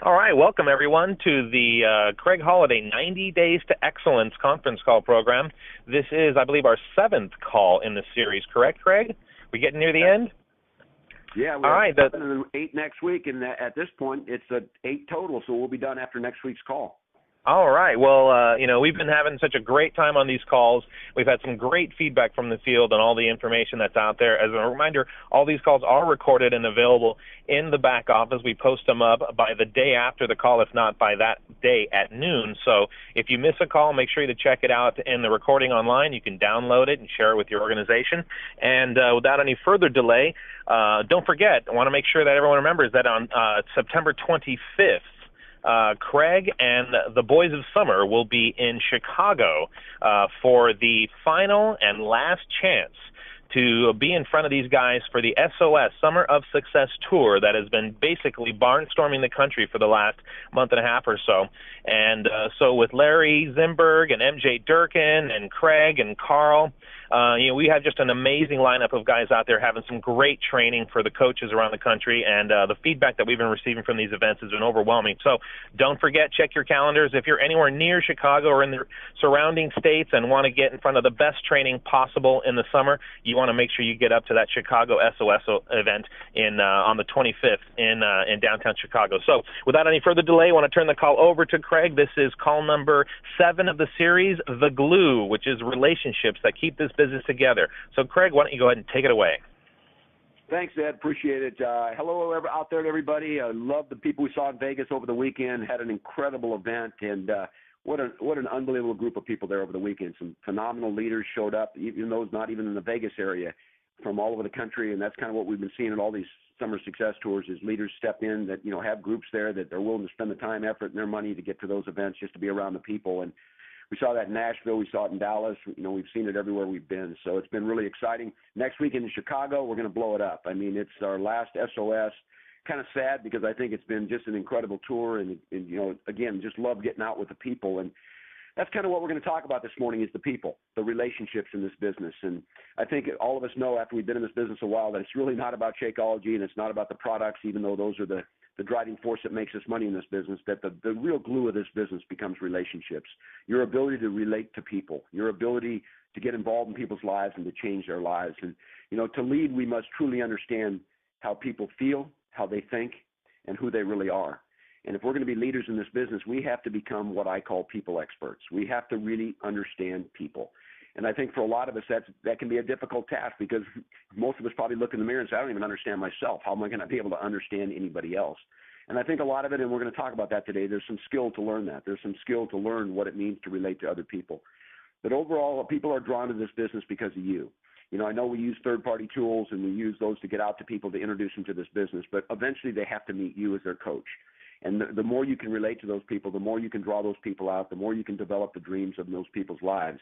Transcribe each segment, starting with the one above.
All right, welcome everyone to the Craig Holiday 90 Days to Excellence conference call program. This is, I believe, our seventh call in the series, correct, Craig? We getting near the end? Yeah, All right. 8 next week, and at this point, it's 8 total, so we'll be done after next week's call. All right. Well, we've been having such a great time on these calls. We've had some great feedback from the field and all the information that's out there. As a reminder, all these calls are recorded and available in the back office. We post them up by the day after the call, if not by that day at noon. So if you miss a call, make sure to check it out in the recording online. You can download it and share it with your organization. And without any further delay, don't forget, I want to make sure that everyone remembers that on September 25th, Craig and the Boys of Summer will be in Chicago for the final and last chance to be in front of these guys for the SOS Summer of Success Tour that has been basically barnstorming the country for the last month and a half or so. And so with Larry Zimberg and MJ Durkin and Craig and Carl, we have just an amazing lineup of guys out there having some great training for the coaches around the country, and the feedback that we've been receiving from these events has been overwhelming. So don't forget, check your calendars. If you're anywhere near Chicago or in the surrounding states and want to get in front of the best training possible in the summer, you want to make sure you get up to that Chicago SOS event on the 25th in downtown Chicago. So without any further delay, I want to turn the call over to Craig. This is call number 7 of the series, The Glue, which is relationships that keep this business together. So Craig, why don't you go ahead and take it away? Thanks, Ed. Appreciate it. Hello out there to everybody. I love the people we saw in Vegas over the weekend. Had an incredible event, and what an unbelievable group of people there over the weekend. Some phenomenal leaders showed up, even those not even in the Vegas area, from all over the country, and that's kind of what we've been seeing at all these summer success tours is leaders step in that, have groups there that they're willing to spend the time, effort, and their money to get to those events just to be around the people. And we saw that in Nashville. We saw it in Dallas. We've seen it everywhere we've been. So it's been really exciting. Next week in Chicago, we're going to blow it up. I mean, it's our last SOS. Kind of sad because I think it's been just an incredible tour. And again, just love getting out with the people. And that's kind of what we're going to talk about this morning is the people, the relationships in this business. And I think all of us know after we've been in this business a while that it's really not about Shakeology and it's not about the products, even though those are the driving force that makes us money in this business, that the real glue of this business becomes relationships. Your ability to relate to people, your ability to get involved in people's lives and to change their lives. And, to lead, we must truly understand how people feel, how they think, and who they really are. And if we're going to be leaders in this business, we have to become what I call people experts. We have to really understand people. And I think for a lot of us, that can be a difficult task because most of us probably look in the mirror and say, I don't even understand myself. How am I going to be able to understand anybody else? And I think a lot of it, and we're going to talk about that today, there's some skill to learn that. There's some skill to learn what it means to relate to other people. But overall, people are drawn to this business because of you. I know we use third-party tools and we use those to get out to people to introduce them to this business, but eventually they have to meet you as their coach. And the more you can relate to those people, the more you can draw those people out, the more you can develop the dreams of those people's lives,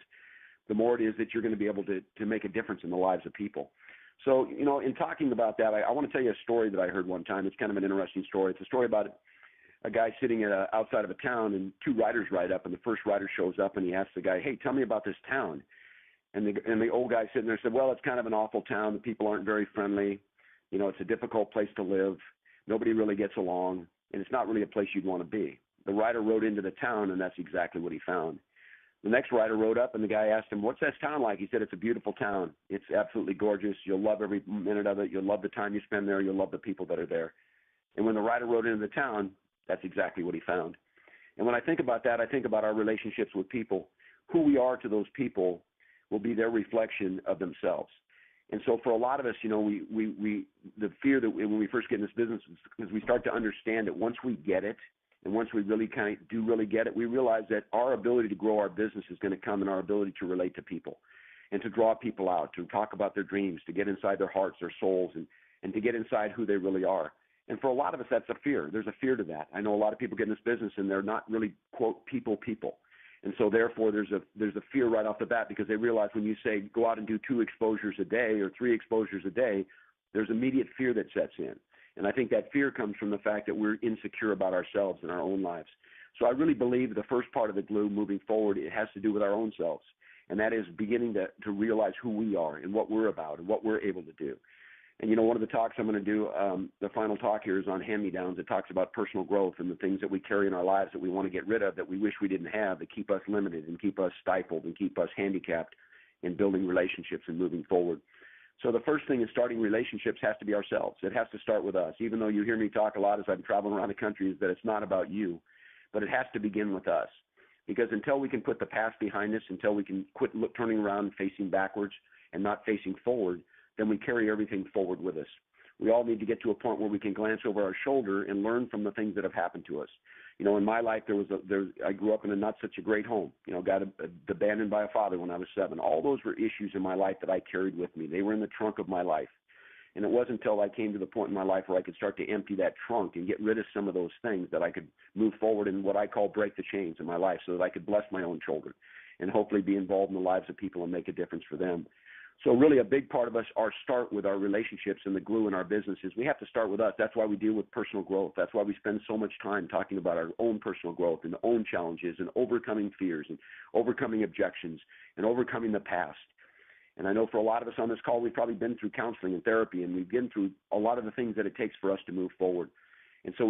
the more it is that you're going to be able to make a difference in the lives of people. So, in talking about that, I want to tell you a story that I heard one time. It's kind of an interesting story. It's a story about a guy sitting outside of a town, and 2 riders ride up, and the first rider shows up, and he asks the guy, hey, tell me about this town. And the old guy sitting there said, well, it's kind of an awful town. The people aren't very friendly. It's a difficult place to live. Nobody really gets along, and it's not really a place you'd want to be. The rider rode into the town, and that's exactly what he found. The next rider rode up, and the guy asked him, what's this town like? He said, it's a beautiful town. It's absolutely gorgeous. You'll love every minute of it. You'll love the time you spend there. You'll love the people that are there. And when the rider rode into the town, that's exactly what he found. And when I think about that, I think about our relationships with people. Who we are to those people will be their reflection of themselves. And so for a lot of us, the fear that when we first get in this business is we start to understand that once we get it, and once we really really get it, we realize that our ability to grow our business is going to come in our ability to relate to people and to draw people out, to talk about their dreams, to get inside their hearts, their souls, and to get inside who they really are. And for a lot of us, that's a fear. There's a fear to that. I know a lot of people get in this business and they're not really, quote, people. And so therefore there's a fear right off the bat because they realize when you say go out and do 2 exposures a day or 3 exposures a day, there's immediate fear that sets in. And I think that fear comes from the fact that we're insecure about ourselves and our own lives. So I really believe the first part of the glue moving forward, it has to do with our own selves. And that is beginning to realize who we are and what we're about and what we're able to do. And, you know, one of the talks I'm going to do, the final talk here is on hand-me-downs. It talks about personal growth and the things that we carry in our lives that we want to get rid of, that we wish we didn't have, that keep us limited and keep us stifled and keep us handicapped in building relationships and moving forward. So the first thing in starting relationships has to be ourselves. It has to start with us. Even though you hear me talk a lot as I'm traveling around the country, is that it's not about you, but it has to begin with us. Because until we can put the past behind us, until we can quit turning around and facing backwards and not facing forward, then we carry everything forward with us. We all need to get to a point where we can glance over our shoulder and learn from the things that have happened to us. You know, in my life, I grew up in a not such a great home. You know, got abandoned by a father when I was 7. All those were issues in my life that I carried with me. They were in the trunk of my life. And it wasn't until I came to the point in my life where I could start to empty that trunk and get rid of some of those things that I could move forward in what I call break the chains in my life, so that I could bless my own children and hopefully be involved in the lives of people and make a difference for them. So really a big part of us, our start with our relationships and the glue in our businesses, we have to start with us. That's why we deal with personal growth. That's why we spend so much time talking about our own personal growth and own challenges and overcoming fears and overcoming objections and overcoming the past. And I know for a lot of us on this call, we've probably been through counseling and therapy, and we've been through a lot of the things that it takes for us to move forward. And so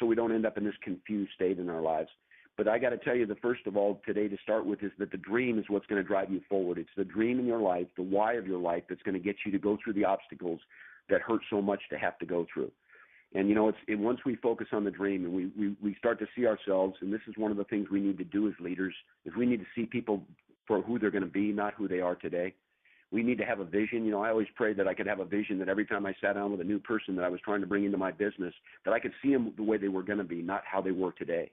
we don't end up in this confused state in our lives. But I got to tell you, the first of all today to start with is that the dream is what's going to drive you forward. It's the dream in your life, the why of your life, that's going to get you to go through the obstacles that hurt so much to have to go through. And, you know, once we focus on the dream and we start to see ourselves, and this is one of the things we need to do as leaders, is we need to see people for who they're going to be, not who they are today. We need to have a vision. You know, I always prayed that I could have a vision that every time I sat down with a new person that I was trying to bring into my business, that I could see them the way they were going to be, not how they were today.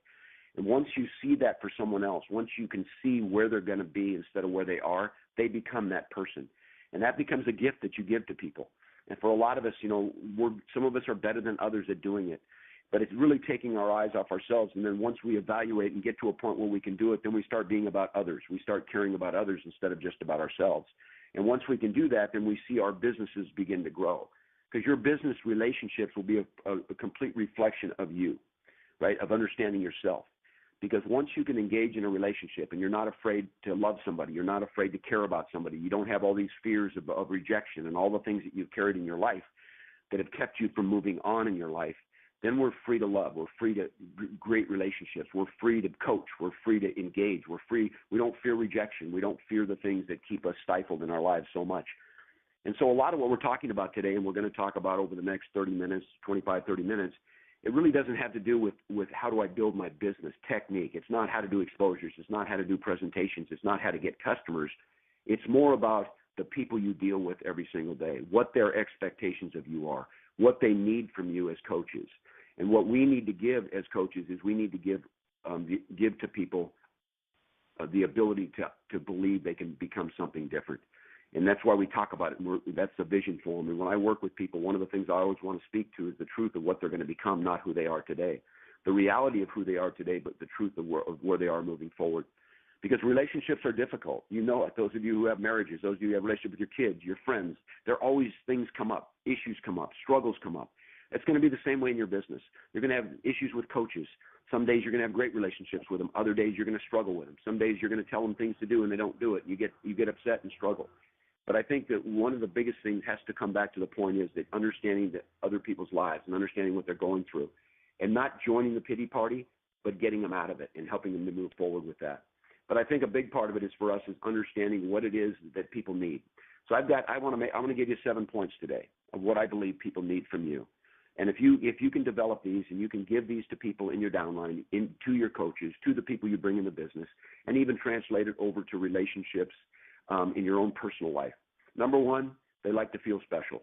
And once you see that for someone else, once you can see where they're going to be instead of where they are, they become that person. And that becomes a gift that you give to people. And for a lot of us, you know, some of us are better than others at doing it. But it's really taking our eyes off ourselves. And then once we evaluate and get to a point where we can do it, then we start being about others. We start caring about others instead of just about ourselves. And once we can do that, then we see our businesses begin to grow. Because your business relationships will be a complete reflection of you, right, of understanding yourself. Because once you can engage in a relationship and you're not afraid to love somebody, you're not afraid to care about somebody, you don't have all these fears of rejection and all the things that you've carried in your life that have kept you from moving on in your life, then we're free to love. We're free to create relationships. We're free to coach. We're free to engage. We're free. We don't fear rejection. We don't fear the things that keep us stifled in our lives so much. And so a lot of what we're talking about today, and we're going to talk about over the next 30 minutes, 25, 30 minutes, it really doesn't have to do with how do I build my business technique. It's not how to do exposures. It's not how to do presentations. It's not how to get customers. It's more about the people you deal with every single day, what their expectations of you are, what they need from you as coaches. And what we need to give as coaches is we need to give to people the ability to believe they can become something different. And that's why we talk about it. That's the vision for them. And when I work with people, one of the things I always want to speak to is the truth of what they're going to become, not who they are today. The reality of who they are today, but the truth of where they are moving forward. Because relationships are difficult. You know it. Those of you who have marriages, those of you who have relationships with your kids, your friends, there are always things come up, issues come up, struggles come up. It's going to be the same way in your business. You're going to have issues with coaches. Some days you're going to have great relationships with them. Other days you're going to struggle with them. Some days you're going to tell them things to do and they don't do it. You get upset and struggle. But I think that one of the biggest things has to come back to the point is that understanding that other people's lives and understanding what they're going through and not joining the pity party, but getting them out of it and helping them to move forward with that. But I think a big part of it is for us is understanding what it is that people need. So I'm going to give you 7 points today of what I believe people need from you. And if you can develop these and you can give these to people in your downline, to your coaches, to the people you bring in the business, and even translate it over to relationships in your own personal life. Number one, they like to feel special.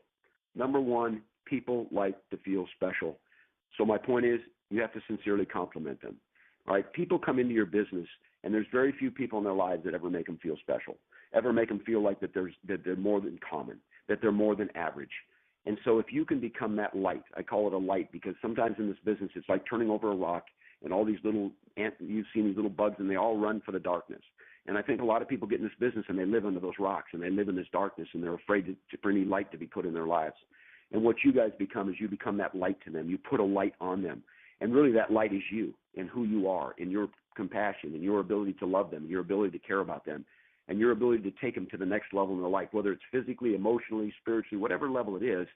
Number one, people like to feel special. So my point is you have to sincerely compliment them. All right? People come into your business, and there's very few people in their lives that ever make them feel special, ever make them feel like that they're more than common, that they're more than average. And so if you can become that light, I call it a light because sometimes in this business it's like turning over a rock and all these you've seen these little bugs and they all run for the darkness. And I think a lot of people get in this business and they live under those rocks and they live in this darkness and they're afraid for any light to be put in their lives. And what you guys become is you become that light to them. You put a light on them. And really that light is you and who you are and your compassion and your ability to love them, your ability to care about them, and your ability to take them to the next level in their life, whether it's physically, emotionally, spiritually, whatever level it is.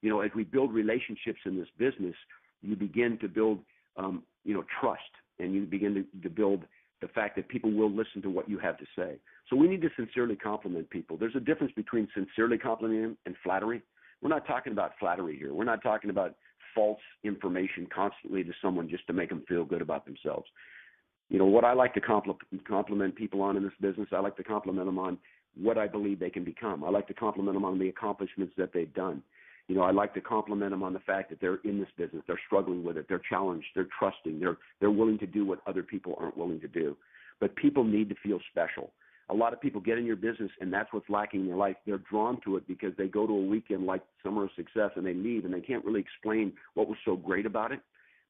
As we build relationships in this business, you begin to build, trust, and you begin to build the fact that people will listen to what you have to say. So we need to sincerely compliment people. There's a difference between sincerely complimenting and flattery. We're not talking about flattery here. We're not talking about false information constantly to someone just to make them feel good about themselves. What I like to compliment people on in this business, I like to compliment them on what I believe they can become. I like to compliment them on the accomplishments that they've done. I like to compliment them on the fact that they're in this business, they're struggling with it, they're challenged, they're trusting, they're willing to do what other people aren't willing to do. But people need to feel special. A lot of people get in your business, and that's what's lacking in their life. They're drawn to it because they go to a weekend like Summer of Success, and they leave, and they can't really explain what was so great about it.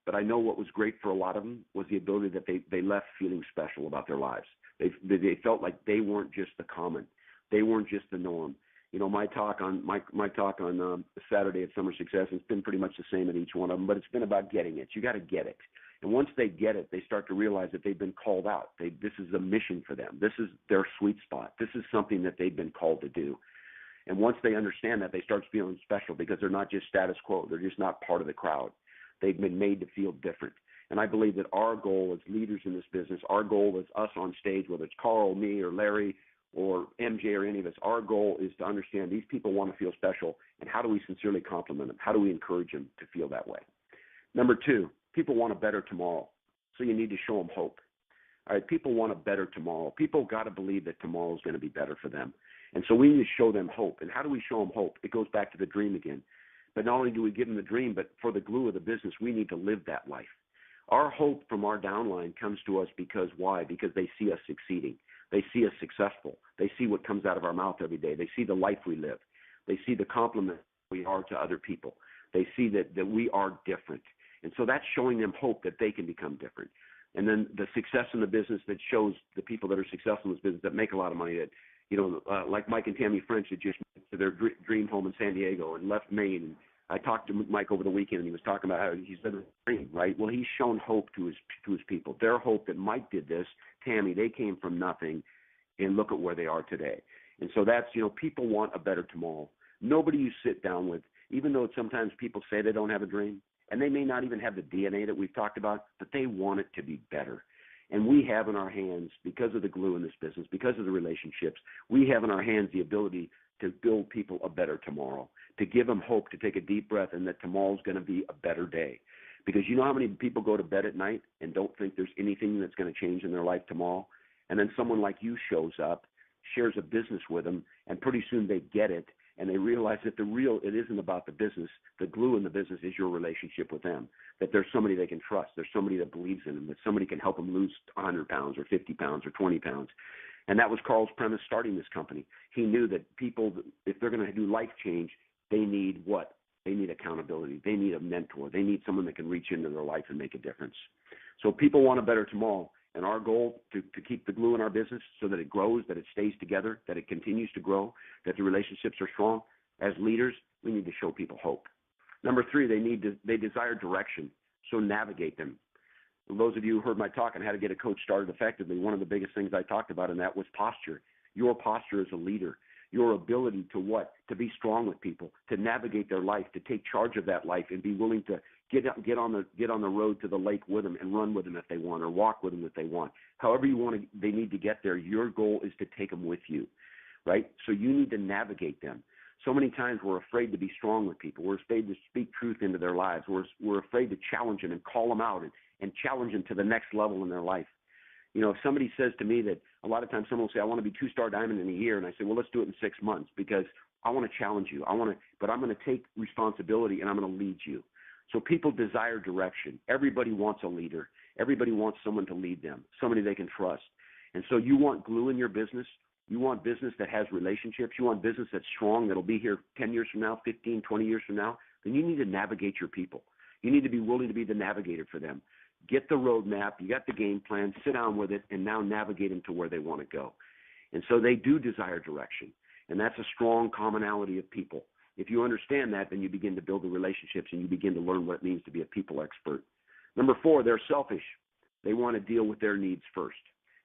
But I know what was great for a lot of them was the ability that they left feeling special about their lives. They felt like they weren't just the common. They weren't just the norm. My talk on Saturday at Summer Success, it's been pretty much the same at each one of them, but it's been about getting it. You got to get it. And once they get it, they start to realize that they've been called out. This is a mission for them. This is their sweet spot. This is something that they've been called to do. And once they understand that, they start feeling special because they're not just status quo. They're just not part of the crowd. They've been made to feel different. And I believe that our goal as leaders in this business, our goal as us on stage, whether it's Carl, me, or Larry, or MJ, or any of us, our goal is to understand these people want to feel special, and how do we sincerely compliment them? How do we encourage them to feel that way? Number two, people want a better tomorrow, so you need to show them hope. All right, people want a better tomorrow. People got to believe that tomorrow is going to be better for them. And so we need to show them hope. And how do we show them hope? It goes back to the dream again. But not only do we give them the dream, but for the glue of the business, we need to live that life. Our hope from our downline comes to us because why? Because they see us succeeding. They see us successful. They see what comes out of our mouth every day. They see the life we live. They see the compliment we are to other people. They see that we are different. And so that's showing them hope that they can become different. And then the success in the business that shows the people that are successful in this business that make a lot of money, that, like Mike and Tammy French that just went to their dream home in San Diego and left Maine. And I talked to Mike over the weekend, and he was talking about how he's living a dream, right? Well, he's shown hope to his people. Their hope that Mike did this, Tammy, they came from nothing, and look at where they are today. And so that's, people want a better tomorrow. Nobody you sit down with, even though sometimes people say they don't have a dream, and they may not even have the DNA that we've talked about, but they want it to be better. And we have in our hands, because of the glue in this business, because of the relationships, we have in our hands the ability to build people a better tomorrow, to give them hope, to take a deep breath, and that tomorrow's going to be a better day. Because you know how many people go to bed at night and don't think there's anything that's going to change in their life tomorrow? And then someone like you shows up, shares a business with them, and pretty soon they get it, and they realize that it isn't about the business. The glue in the business is your relationship with them, that there's somebody they can trust, there's somebody that believes in them, that somebody can help them lose 100 pounds or 50 pounds or 20 pounds. And that was Carl's premise starting this company. He knew that people, if they're going to do life change, they need what? They need accountability. They need a mentor. They need someone that can reach into their life and make a difference. So people want a better tomorrow. And our goal to keep the glue in our business so that it grows, that it stays together, that it continues to grow, that the relationships are strong. As leaders, we need to show people hope. Number three, they desire direction, so navigate them. For those of you who heard my talk on how to get a coach started effectively, one of the biggest things I talked about in that was posture. Your posture as a leader, your ability to what? To be strong with people, to navigate their life, to take charge of that life and be willing to get on the road to the lake with them and run with them if they want, or walk with them if they want. However they need to get there, your goal is to take them with you, right? So you need to navigate them. So many times we're afraid to be strong with people. We're afraid to speak truth into their lives. We're afraid to challenge them and call them out and challenge them to the next level in their life. If somebody says to me that a lot of times someone will say, I want to be 2-star diamond in a year, and I say, well, let's do it in 6 months because I want to challenge you. But I'm going to take responsibility and I'm going to lead you. So people desire direction. Everybody wants a leader. Everybody wants someone to lead them, somebody they can trust. And so you want glue in your business. You want business that has relationships. You want business that's strong, that'll be here 10 years from now, 15, 20 years from now. Then you need to navigate your people. You need to be willing to be the navigator for them. Get the roadmap. You got the game plan. Sit down with it and now navigate them to where they want to go. And so they do desire direction. And that's a strong commonality of people. If you understand that, then you begin to build the relationships and you begin to learn what it means to be a people expert. Number 4, they're selfish. They want to deal with their needs first.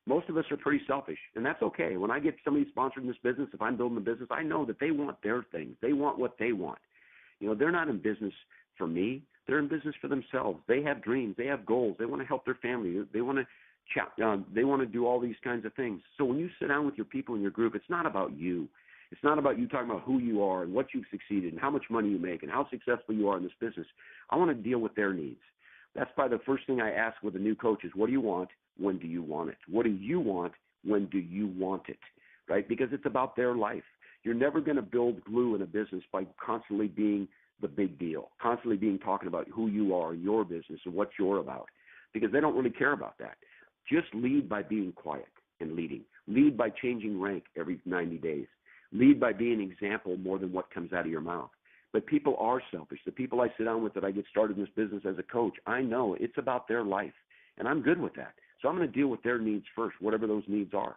Most of us are pretty selfish, and that's okay. When I get somebody sponsored in this business, if I'm building a business, I know that they want their things. They want what they want. They're not in business for me. They're in business for themselves. They have dreams. They have goals. They want to help their family. They want to do all these kinds of things. So when you sit down with your people in your group, it's not about you. It's not about you talking about who you are and what you've succeeded and how much money you make and how successful you are in this business. I want to deal with their needs. That's probably the first thing I ask with a new coach is, what do you want? When do you want it? What do you want? When do you want it? Right? Because it's about their life. You're never going to build glue in a business by constantly being the big deal, constantly being talking about who you are, your business, and what you're about, because they don't really care about that. Just lead by being quiet and leading. Lead by changing rank every 90 days. Lead by being an example more than what comes out of your mouth. But people are selfish. The people I sit down with that I get started in this business as a coach, I know it's about their life, and I'm good with that. So I'm going to deal with their needs first, whatever those needs are.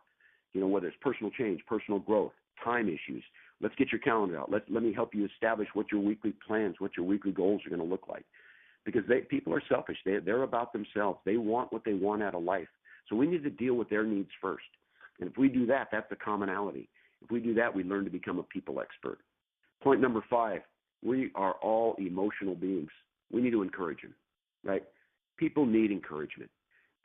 Whether it's personal change, personal growth, time issues. Let's get your calendar out. Let me help you establish what your weekly plans, what your weekly goals are going to look like. Because people are selfish. They're about themselves. They want what they want out of life. So we need to deal with their needs first. And if we do that, that's the commonality. If we do that, we learn to become a people expert. Point number 5, we are all emotional beings. We need to encourage them, right? People need encouragement.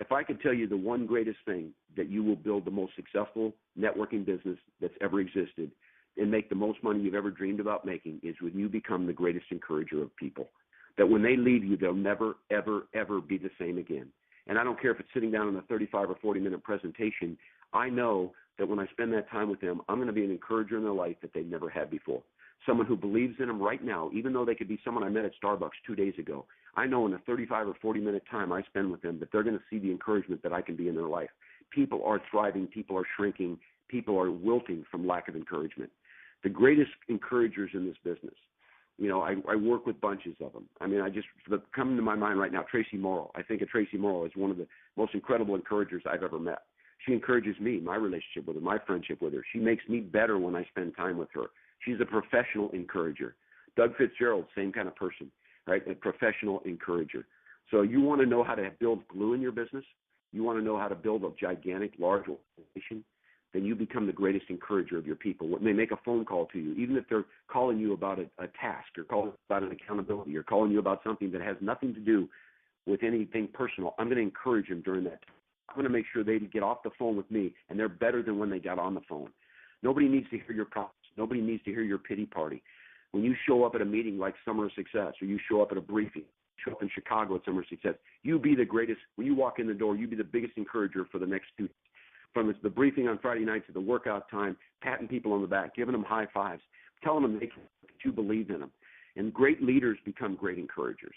If I could tell you the one greatest thing that you will build the most successful networking business that's ever existed and make the most money you've ever dreamed about making is when you become the greatest encourager of people. That when they leave you, they'll never, ever, ever be the same again. And I don't care if it's sitting down in a 35 or 40-minute presentation. I know that when I spend that time with them, I'm going to be an encourager in their life that they never had before. Someone who believes in them right now, even though they could be someone I met at Starbucks 2 days ago. I know in the 35 or 40-minute time I spend with them that they're going to see the encouragement that I can be in their life. People are thriving. People are shrinking. People are wilting from lack of encouragement. The greatest encouragers in this business, I work with bunches of them. Coming to my mind right now, Tracy Morrow. I think of Tracy Morrow as one of the most incredible encouragers I've ever met. She encourages me, my relationship with her, my friendship with her. She makes me better when I spend time with her. She's a professional encourager. Doug Fitzgerald, same kind of person, right? A professional encourager. So you want to know how to build glue in your business? You want to know how to build a gigantic, large organization? Then you become the greatest encourager of your people. When they make a phone call to you, even if they're calling you about a task or calling about an accountability or calling you about something that has nothing to do with anything personal, I'm going to encourage them during that time. I'm going to make sure they get off the phone with me and they're better than when they got on the phone. Nobody needs to hear your problems. Nobody needs to hear your pity party. When you show up at a meeting like Summer of Success, or you show up at a briefing, show up in Chicago at Summer of Success, you be the greatest. When you walk in the door, you be the biggest encourager for the next 2 days. From the briefing on Friday night to the workout time, patting people on the back, giving them high fives, telling them that you believe in them. And great leaders become great encouragers.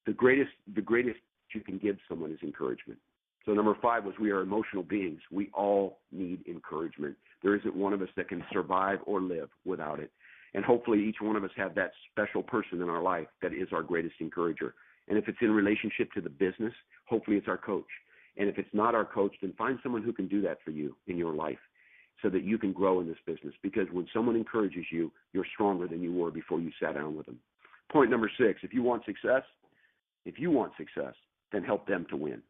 The greatest you can give someone is encouragement. So number 5 was we are emotional beings. We all need encouragement. There isn't one of us that can survive or live without it. And hopefully each one of us have that special person in our life that is our greatest encourager. And if it's in relationship to the business, hopefully it's our coach. And if it's not our coach, then find someone who can do that for you in your life so that you can grow in this business. Because when someone encourages you, you're stronger than you were before you sat down with them. Point number 6, if you want success, then help them to win.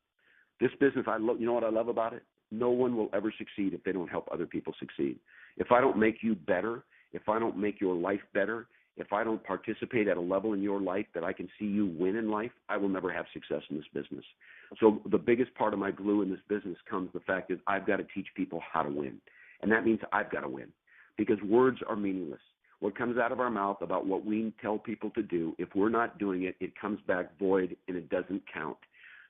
This business, you know what I love about it? No one will ever succeed if they don't help other people succeed. If I don't make you better, if I don't make your life better, if I don't participate at a level in your life that I can see you win in life, I will never have success in this business. So the biggest part of my glue in this business comes the fact that I've got to teach people how to win. And that means I've got to win because words are meaningless. What comes out of our mouth about what we tell people to do, if we're not doing it, it comes back void and it doesn't count.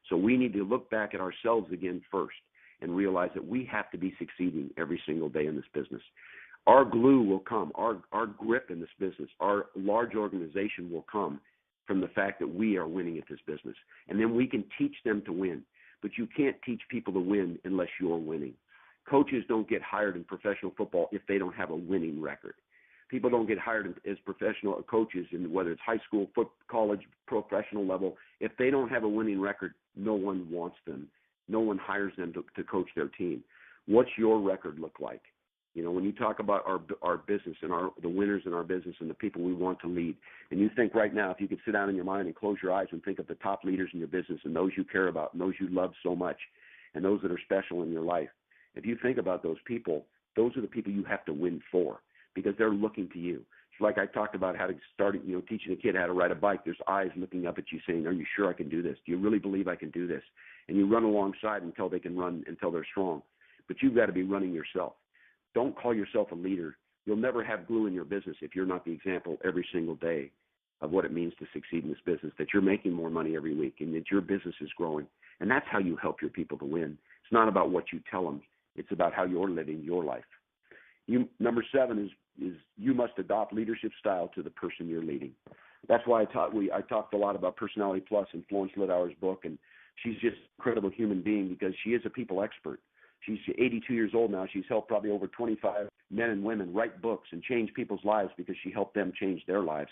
So we need to look back at ourselves again first and realize that we have to be succeeding every single day in this business. Our glue will come, our grip in this business, our large organization will come from the fact that we are winning at this business. And then we can teach them to win. But you can't teach people to win unless you're winning. Coaches don't get hired in professional football if they don't have a winning record. People don't get hired as professional coaches, in whether it's high school, college, professional level. If they don't have a winning record, no one wants them. No one hires them to coach their team. What's your record look like? When you talk about our business and the winners in our business and the people we want to lead, and you think right now, if you could sit down in your mind and close your eyes and think of the top leaders in your business and those you care about and those you love so much and those that are special in your life, if you think about those people, those are the people you have to win for because they're looking to you. like I talked about how to start, teaching a kid how to ride a bike. There's eyes looking up at you saying, are you sure I can do this? Do you really believe I can do this? And you run alongside until they can run, until they're strong. But you've got to be running yourself. Don't call yourself a leader. You'll never have glue in your business if you're not the example every single day of what it means to succeed in this business, that you're making more money every week and that your business is growing. And that's how you help your people to win. It's not about what you tell them. It's about how you're living your life. Number 7 is you must adopt leadership style to the person you're leading. That's why I talked a lot about Personality Plus in Florence Littauer's book, and she's just an incredible human being because she is a people expert. She's 82 years old now. She's helped probably over 25 men and women write books and change people's lives because she helped them change their lives.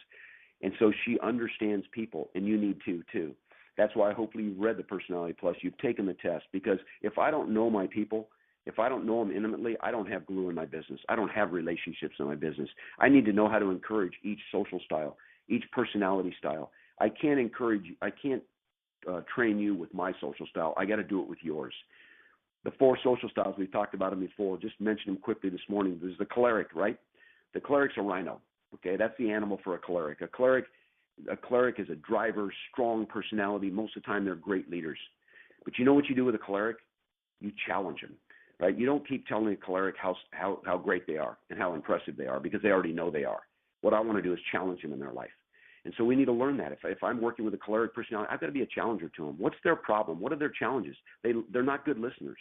And so she understands people, and you need to too. That's why hopefully you've read the Personality Plus. You've taken the test, because if I don't know my people, if I don't know them intimately, I don't have glue in my business. I don't have relationships in my business. I need to know how to encourage each social style, each personality style. I can't train you with my social style. I got to do it with yours. The 4 social styles, we've talked about them before. Just mentioned them quickly this morning. There's the choleric, right? The choleric's a rhino. Okay, that's the animal for a choleric. A choleric is a driver, strong personality. Most of the time, they're great leaders. But you know what you do with a choleric? You challenge them, right? You don't keep telling a choleric how great they are and how impressive they are, because they already know they are. What I want to do is challenge them in their life. And so we need to learn that. If I'm working with a choleric personality, I've got to be a challenger to them. What's their problem? What are their challenges? They're not good listeners.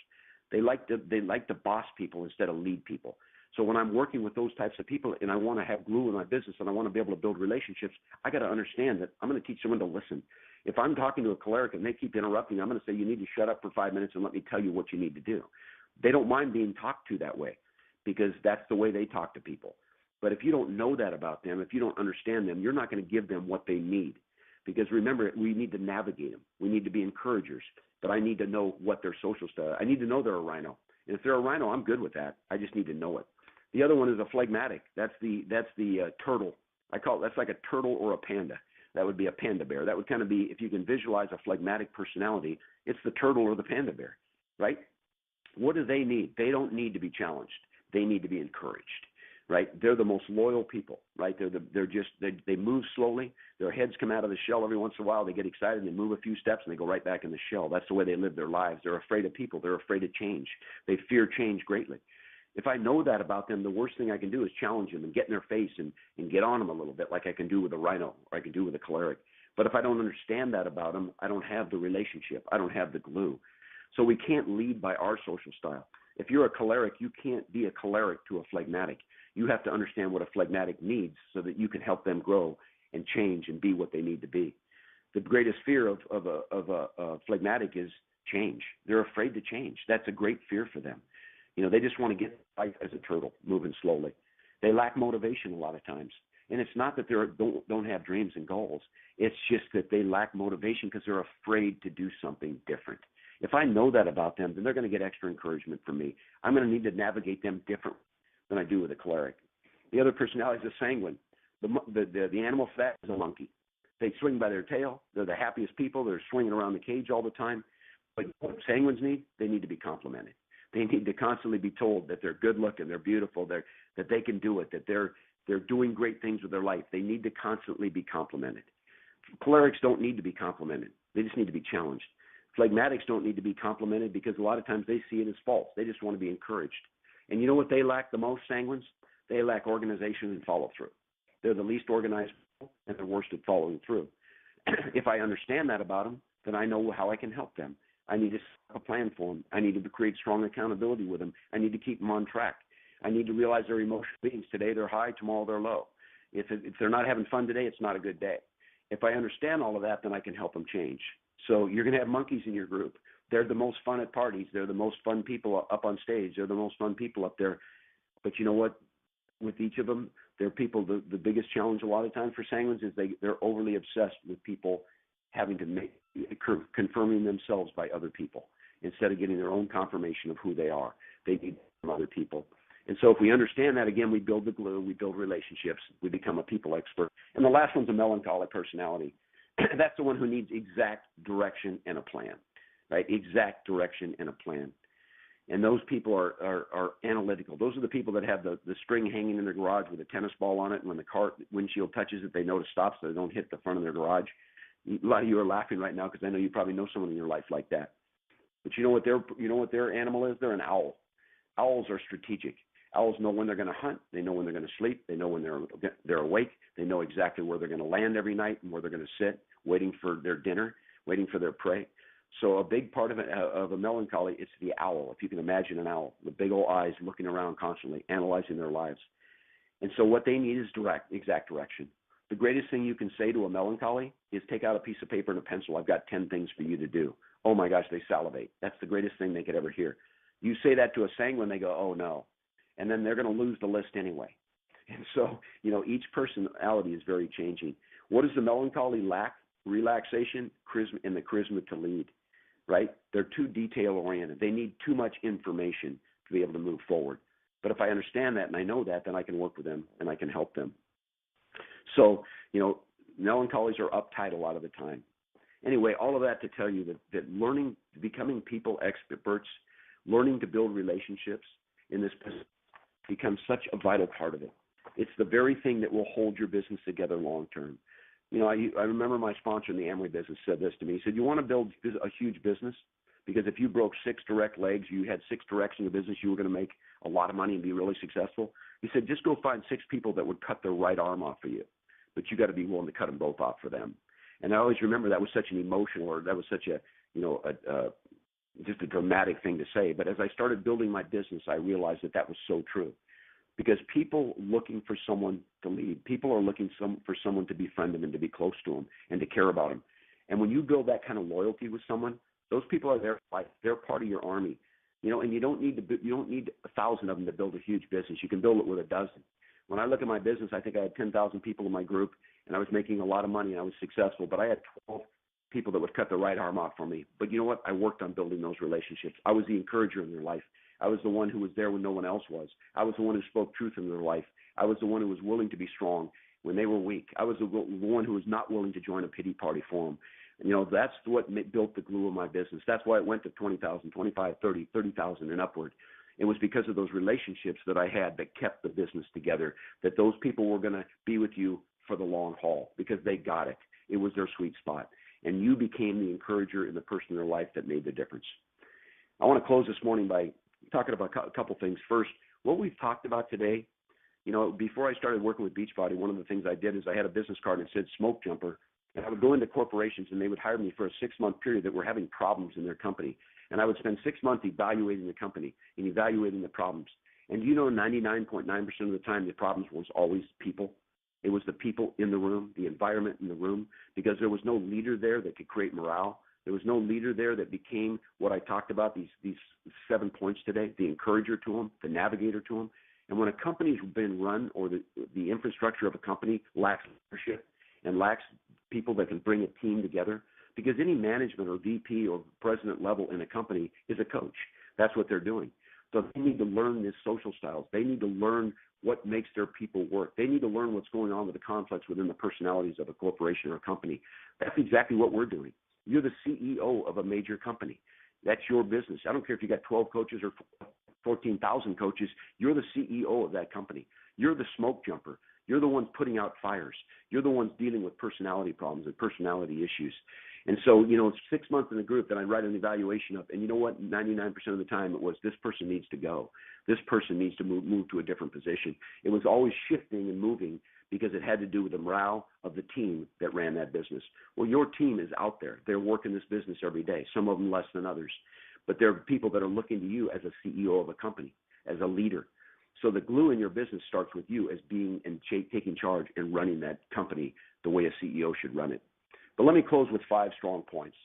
They like to boss people instead of lead people. So when I'm working with those types of people and I want to have glue in my business and I want to be able to build relationships, I got to understand that I'm going to teach someone to listen. If I'm talking to a choleric and they keep interrupting, I'm going to say, you need to shut up for 5 minutes and let me tell you what you need to do. They don't mind being talked to that way because that's the way they talk to people. But if you don't know that about them, if you don't understand them, you're not going to give them what they need. Because remember, we need to navigate them. We need to be encouragers. But I need to know what their social style. I need to know they're a rhino. And if they're a rhino, I'm good with that. I just need to know it. The other one is a phlegmatic. That's the turtle. That's like a turtle or a panda. That would be a panda bear. That would kind of be, if you can visualize a phlegmatic personality, it's the turtle or the panda bear, right? What do they need? They don't need to be challenged. They need to be encouraged, right? They're the most loyal people, right? They move slowly. Their heads come out of the shell every once in a while. They get excited and they move a few steps and they go right back in the shell. That's the way they live their lives. They're afraid of people. They're afraid of change. They fear change greatly. If I know that about them, the worst thing I can do is challenge them and get in their face and get on them a little bit, like I can do with a rhino or I can do with a choleric. But if I don't understand that about them, I don't have the relationship. I don't have the glue. So we can't lead by our social style. If you're a choleric, you can't be a choleric to a phlegmatic. You have to understand what a phlegmatic needs so that you can help them grow and change and be what they need to be. The greatest fear of a phlegmatic is change. They're afraid to change. That's a great fear for them. They just want to get life as a turtle, moving slowly. They lack motivation a lot of times. And it's not that they don't have dreams and goals. It's just that they lack motivation because they're afraid to do something different. If I know that about them, then they're going to get extra encouragement from me. I'm going to need to navigate them different than I do with a choleric. The other personality is a sanguine. The animal for that is a monkey. They swing by their tail. They're the happiest people. They're swinging around the cage all the time. But what sanguines need? They need to be complimented. They need to constantly be told that they're good looking, they're beautiful, that they can do it, that they're doing great things with their life. They need to constantly be complimented. Cholerics don't need to be complimented. They just need to be challenged. Phlegmatics don't need to be complimented because a lot of times they see it as false. They just want to be encouraged. And you know what they lack the most, sanguines? They lack organization and follow through. They're the least organized people and they're worst at following through. If I understand that about them, then I know how I can help them. I need to set a plan for them. I need to create strong accountability with them. I need to keep them on track. I need to realize they're emotional beings. Today they're high, tomorrow they're low. If they're not having fun today, it's not a good day. If I understand all of that, then I can help them change. So you're going to have monkeys in your group. They're the most fun at parties. They're the most fun people up on stage. They're the most fun people up there. But you know what? With each of them, they're people, the biggest challenge a lot of times for sanguines is they're overly obsessed with people having to confirming themselves by other people instead of getting their own confirmation of who they are. They need from other people. And so if we understand that, again, we build the glue, we build relationships, we become a people expert. And the last one's a melancholy personality. That's the one who needs exact direction and a plan, right? Exact direction and a plan. And those people are analytical. Those are the people that have the string hanging in their garage with a tennis ball on it, and when the car windshield touches it, they know to stop so they don't hit the front of their garage. A lot of you are laughing right now because I know you probably know someone in your life like that. But you know what their animal is? They're an owl. Owls are strategic. Owls know when they're going to hunt. They know when they're going to sleep. They know when they're awake. They know exactly where they're going to land every night and where they're going to sit, waiting for their dinner, waiting for their prey. So a big part of a melancholy is the owl. If you can imagine an owl, the big old eyes looking around constantly, analyzing their lives. And so what they need is exact direction. The greatest thing you can say to a melancholy is take out a piece of paper and a pencil. I've got 10 things for you to do. Oh my gosh, they salivate. That's the greatest thing they could ever hear. You say that to a sanguine, they go, oh no. And then they're going to lose the list anyway. And so, each personality is very changing. What does the melancholy lack? Relaxation, charisma, and the charisma to lead, right? They're too detail-oriented. They need too much information to be able to move forward. But if I understand that and I know that, then I can work with them and I can help them. So, melancholies are uptight a lot of the time. Anyway, all of that to tell you that learning, becoming people experts, learning to build relationships in this business becomes such a vital part of it. It's the very thing that will hold your business together long term. I remember my sponsor in the Amory business said this to me. He said, you want to build a huge business? Because if you broke 6 direct legs, you had 6 directs in your business, you were going to make a lot of money and be really successful. He said, just go find 6 people that would cut their right arm off for you. But you got to be willing to cut them both off for them. And I always remember that was such an emotional, or that was such just a dramatic thing to say. But as I started building my business, I realized that was so true. Because people looking for someone to lead, people are looking for someone to befriend them and to be close to them and to care about them. And when you build that kind of loyalty with someone, those people are there. They're part of your army, And you don't need 1,000 of them to build a huge business. You can build it with a dozen. When I look at my business, I think I had 10,000 people in my group, and I was making a lot of money and I was successful. But I had 12 people that would cut the right arm off for me. But you know what? I worked on building those relationships. I was the encourager in their life. I was the one who was there when no one else was. I was the one who spoke truth in their life. I was the one who was willing to be strong when they were weak. I was the one who was not willing to join a pity party for them. That's what built the glue of my business. That's why it went to 20,000, 25, 30, 30,000 and upward. It was because of those relationships that I had that kept the business together, that those people were going to be with you for the long haul because they got it. It was their sweet spot. And you became the encourager and the person in their life that made the difference. I want to close this morning by talking about a couple things. First, what we've talked about today, before I started working with Beachbody, one of the things I did is I had a business card and it said smoke jumper. And I would go into corporations and they would hire me for a 6-month period that were having problems in their company. And I would spend 6 months evaluating the company and evaluating the problems. And 99.9% of the time, the problems was always people. It was the people in the room, the environment in the room, because there was no leader there that could create morale. There was no leader there that became what I talked about, these 7 points today, the encourager to them, the navigator to them. And when a company's been run or the infrastructure of a company lacks leadership and lacks people that can bring a team together, because any management or VP or president level in a company is a coach. That's what they're doing. So they need to learn these social styles. They need to learn what makes their people work. They need to learn what's going on with the conflicts within the personalities of a corporation or a company. That's exactly what we're doing. You're the CEO of a major company. That's your business. I don't care if you got 12 coaches or 14,000 coaches. You're the CEO of that company. You're the smoke jumper. You're the ones putting out fires. You're the ones dealing with personality problems and personality issues. And so, 6 months in the group, then I write an evaluation up. And you know what? 99% of the time it was, this person needs to go. This person needs to move to a different position. It was always shifting and moving because it had to do with the morale of the team that ran that business. Well, your team is out there. They're working this business every day, some of them less than others. But there are people that are looking to you as a CEO of a company, as a leader. So the glue in your business starts with you as being and taking charge and running that company the way a CEO should run it. But let me close with 5 strong points.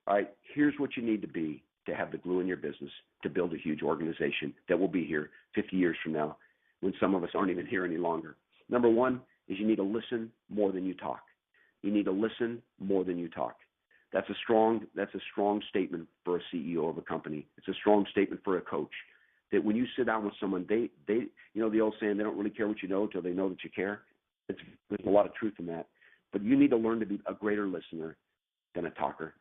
All right, here's what you need to be to have the glue in your business to build a huge organization that will be here 50 years from now when some of us aren't even here any longer. Number 1 is you need to listen more than you talk. You need to listen more than you talk. That's a strong statement for a CEO of a company. It's a strong statement for a coach. That when you sit down with someone, they the old saying, they don't really care what you know until they know that you care. There's a lot of truth in that. But you need to learn to be a greater listener than a talker.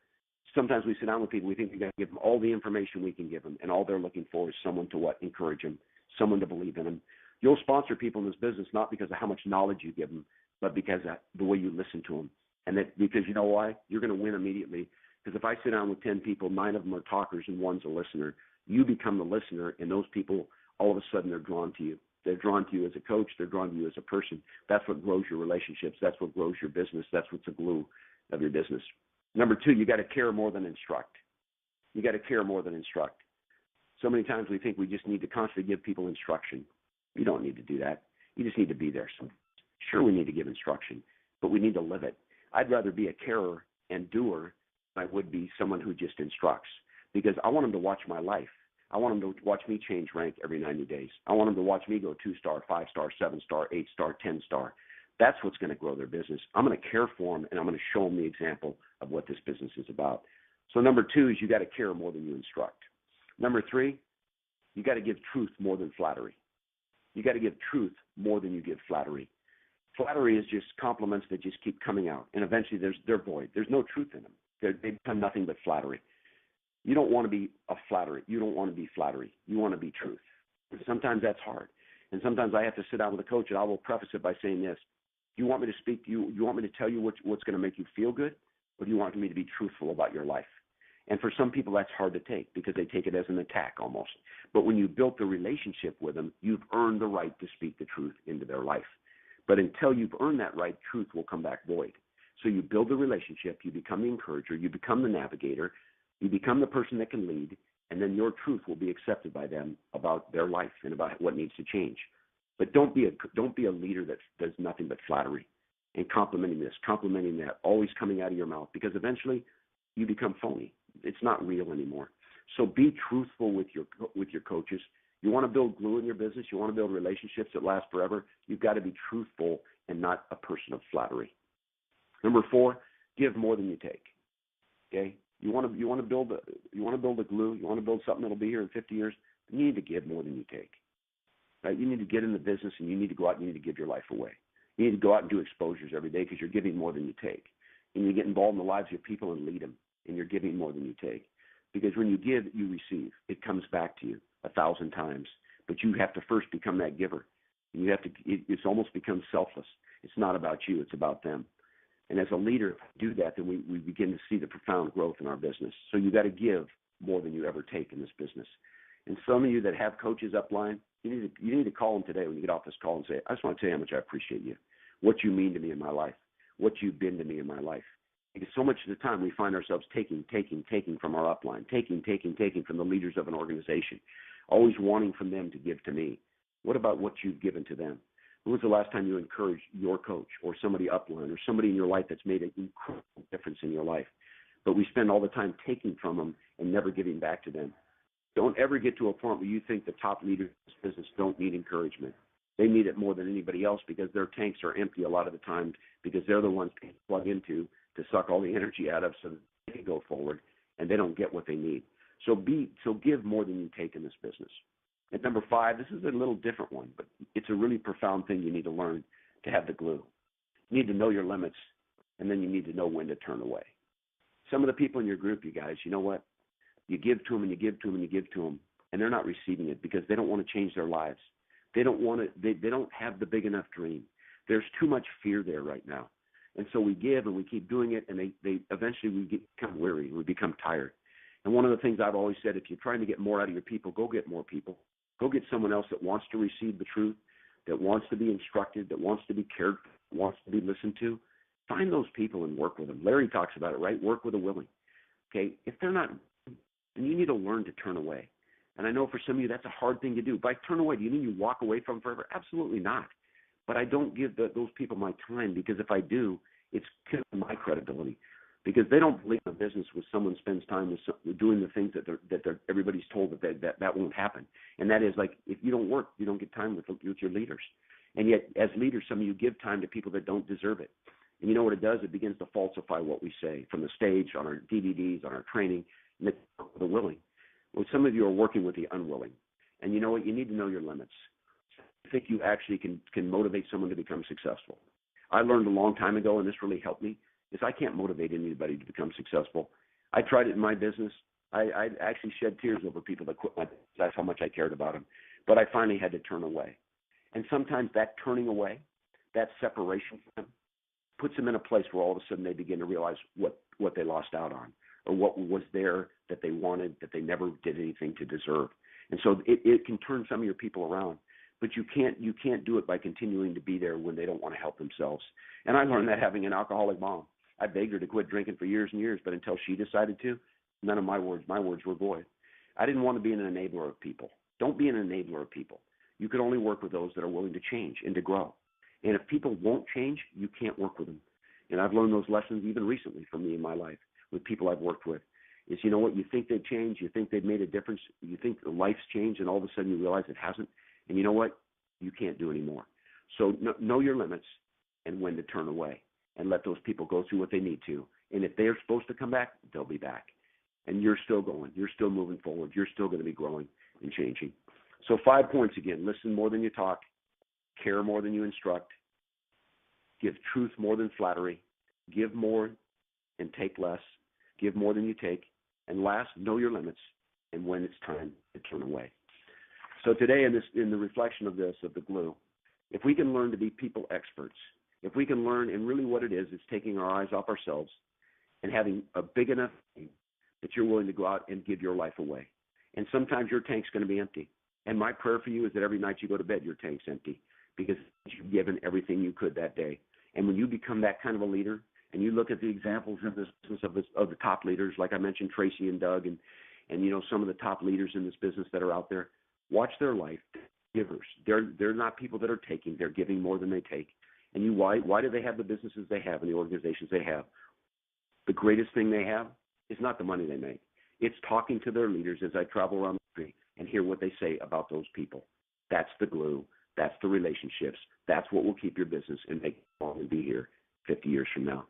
Sometimes we sit down with people, we think we got to give them all the information we can give them, and all they're looking for is someone to what? Encourage them, someone to believe in them. You'll sponsor people in this business not because of how much knowledge you give them, but because of the way you listen to them. And that because you know why? You're going to win immediately. Because if I sit down with 10 people, 9 of them are talkers and 1's a listener, you become the listener, and those people, all of a sudden, they're drawn to you. They're drawn to you as a coach. They're drawn to you as a person. That's what grows your relationships. That's what grows your business. That's what's the glue of your business. Number 2, you got to care more than instruct. You got to care more than instruct. So many times we think we just need to constantly give people instruction. You don't need to do that. You just need to be there. So, sure, we need to give instruction, but we need to live it. I'd rather be a carer and doer than I would be someone who just instructs, because I want them to watch my life. I want them to watch me change rank every 90 days. I want them to watch me go 2-star, 5-star, 7-star, 8-star, 10-star. That's what's going to grow their business. I'm going to care for them, and I'm going to show them the example of what this business is about. So number 2 is you got to care more than you instruct. Number 3, you got to give truth more than flattery. You got to give truth more than you give flattery. Flattery is just compliments that just keep coming out, and eventually they're void. There's no truth in them. They become nothing but flattery. You don't want to be a flattery. You don't want to be flattery. You want to be truth. And sometimes that's hard. And sometimes I have to sit down with a coach, and I will preface it by saying this. Do you want me to speak to you? You want me to tell you what's going to make you feel good? Or do you want me to be truthful about your life? And for some people, that's hard to take because they take it as an attack almost. But when you built the relationship with them, you've earned the right to speak the truth into their life. But until you've earned that right, truth will come back void. So you build the relationship, you become the encourager, you become the navigator, you become the person that can lead, and then your truth will be accepted by them about their life and about what needs to change. But don't be a leader that does nothing but flattery and complimenting this, complimenting that, always coming out of your mouth, because eventually you become phony. It's not real anymore. So be truthful with your coaches. You want to build glue in your business, you want to build relationships that last forever, you've got to be truthful and not a person of flattery. Number 4, give more than you take. Okay? You want to build a glue, you want to build something that'll be here in 50 years, you need to give more than you take. Right? You need to get in the business, and you need to go out and you need to give your life away. You need to go out and do exposures every day because you're giving more than you take. And you get involved in the lives of people and lead them, and you're giving more than you take. Because when you give, you receive. It comes back to you 1,000 times. But you have to first become that giver. And you have to. It's almost become selfless. It's not about you. It's about them. And as a leader, if we do that, then we begin to see the profound growth in our business. So you got to give more than you ever take in this business. And some of you that have coaches upline, you need to call them today when you get off this call and say, I just want to tell you how much I appreciate you, what you mean to me in my life, what you've been to me in my life. Because so much of the time we find ourselves taking from our upline, taking from the leaders of an organization, always wanting from them to give to me. What about what you've given to them? When was the last time you encouraged your coach or somebody upline or somebody in your life that's made an incredible difference in your life? But we spend all the time taking from them and never giving back to them. Don't ever get to a point where you think the top leaders in this business don't need encouragement. They need it more than anybody else because their tanks are empty a lot of the time because they're the ones they plug into to suck all the energy out of so that they can go forward, and they don't get what they need. So give more than you take in this business. And number 5, this is a little different one, but it's a really profound thing you need to learn to have the glue. You need to know your limits, and then you need to know when to turn away. Some of the people in your group, you guys, you know what? You give to them and you give to them and you give to them, and they're not receiving it because they don't want to change their lives. They don't want to. They don't have the big enough dream. There's too much fear there right now, and so we give and we keep doing it, and they eventually we become weary, we become tired. And one of the things I've always said, if you're trying to get more out of your people, go get more people. Go get someone else that wants to receive the truth, that wants to be instructed, that wants to be cared for, wants to be listened to. Find those people and work with them. Larry talks about it, right? Work with a willing. Okay, if they're not, then you need to learn to turn away. And I know for some of you that's a hard thing to do. By turn away, do you mean you walk away from them forever? Absolutely not. But I don't give those people my time because if I do, it's killing my credibility. Because they don't believe in a business where someone spends time with doing the things that everybody's told that won't happen. And that is like if you don't work, you don't get time with your leaders. And yet, as leaders, some of you give time to people that don't deserve it. And you know what it does? It begins to falsify what we say from the stage, on our DVDs, on our training, and the willing. Well, some of you are working with the unwilling. And you know what? You need to know your limits. I think you actually can motivate someone to become successful. I learned a long time ago, and this really helped me, is I can't motivate anybody to become successful. I tried it in my business. I actually shed tears over people that quit my business. That's how much I cared about them. But I finally had to turn away. And sometimes that turning away, that separation from them, puts them in a place where all of a sudden they begin to realize what they lost out on, or what was there that they wanted that they never did anything to deserve. And so it can turn some of your people around. But you can't do it by continuing to be there when they don't want to help themselves. And I learned that having an alcoholic mom. I begged her to quit drinking for years and years, but until she decided to, none of my words were void. I didn't want to be an enabler of people. Don't be an enabler of people. You can only work with those that are willing to change and to grow. And if people won't change, you can't work with them. And I've learned those lessons even recently from me in my life with people I've worked with. Is, you know what, you think they've changed, you think they've made a difference, you think life's changed, and all of a sudden you realize it hasn't. And you know what? You can't do anymore. So know your limits and when to turn away, and let those people go through what they need to. And if they're supposed to come back, they'll be back. And you're still going. You're still moving forward. You're still going to be growing and changing. So 5 points again. Listen more than you talk. Care more than you instruct. Give truth more than flattery. Give more and take less. Give more than you take. And last, know your limits and when it's time to turn away. So today in the reflection of this, of the glue, if we can learn to be people experts, if we can learn, and really what it is taking our eyes off ourselves and having a big enough thing that you're willing to go out and give your life away. And sometimes your tank's going to be empty. And my prayer for you is that every night you go to bed, your tank's empty, because you've given everything you could that day. And when you become that kind of a leader, and you look at the examples of this business of the top leaders, like I mentioned, Tracy and Doug, and you know, some of the top leaders in this business that are out there, watch their life. Givers. They're not people that are taking. They're giving more than they take. And why do they have the businesses they have and the organizations they have? The greatest thing they have is not the money they make. It's talking to their leaders as I travel around the country and hear what they say about those people. That's the glue. That's the relationships. That's what will keep your business and make it long and be here 50 years from now.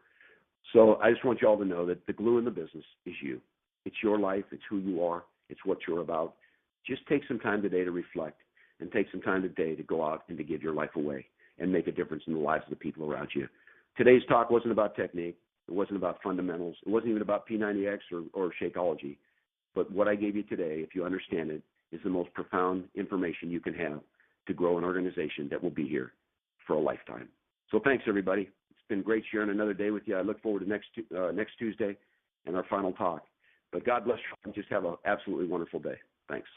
So I just want you all to know that the glue in the business is you. It's your life. It's who you are. It's what you're about. Just take some time today to reflect, and take some time today to go out and to give your life away and make a difference in the lives of the people around you. Today's talk wasn't about technique. It wasn't about fundamentals. It wasn't even about P90X or Shakeology. But what I gave you today, if you understand it, is the most profound information you can have to grow an organization that will be here for a lifetime. So thanks, everybody. It's been great sharing another day with you. I look forward to next Tuesday and our final talk. But God bless you, and just have an absolutely wonderful day. Thanks.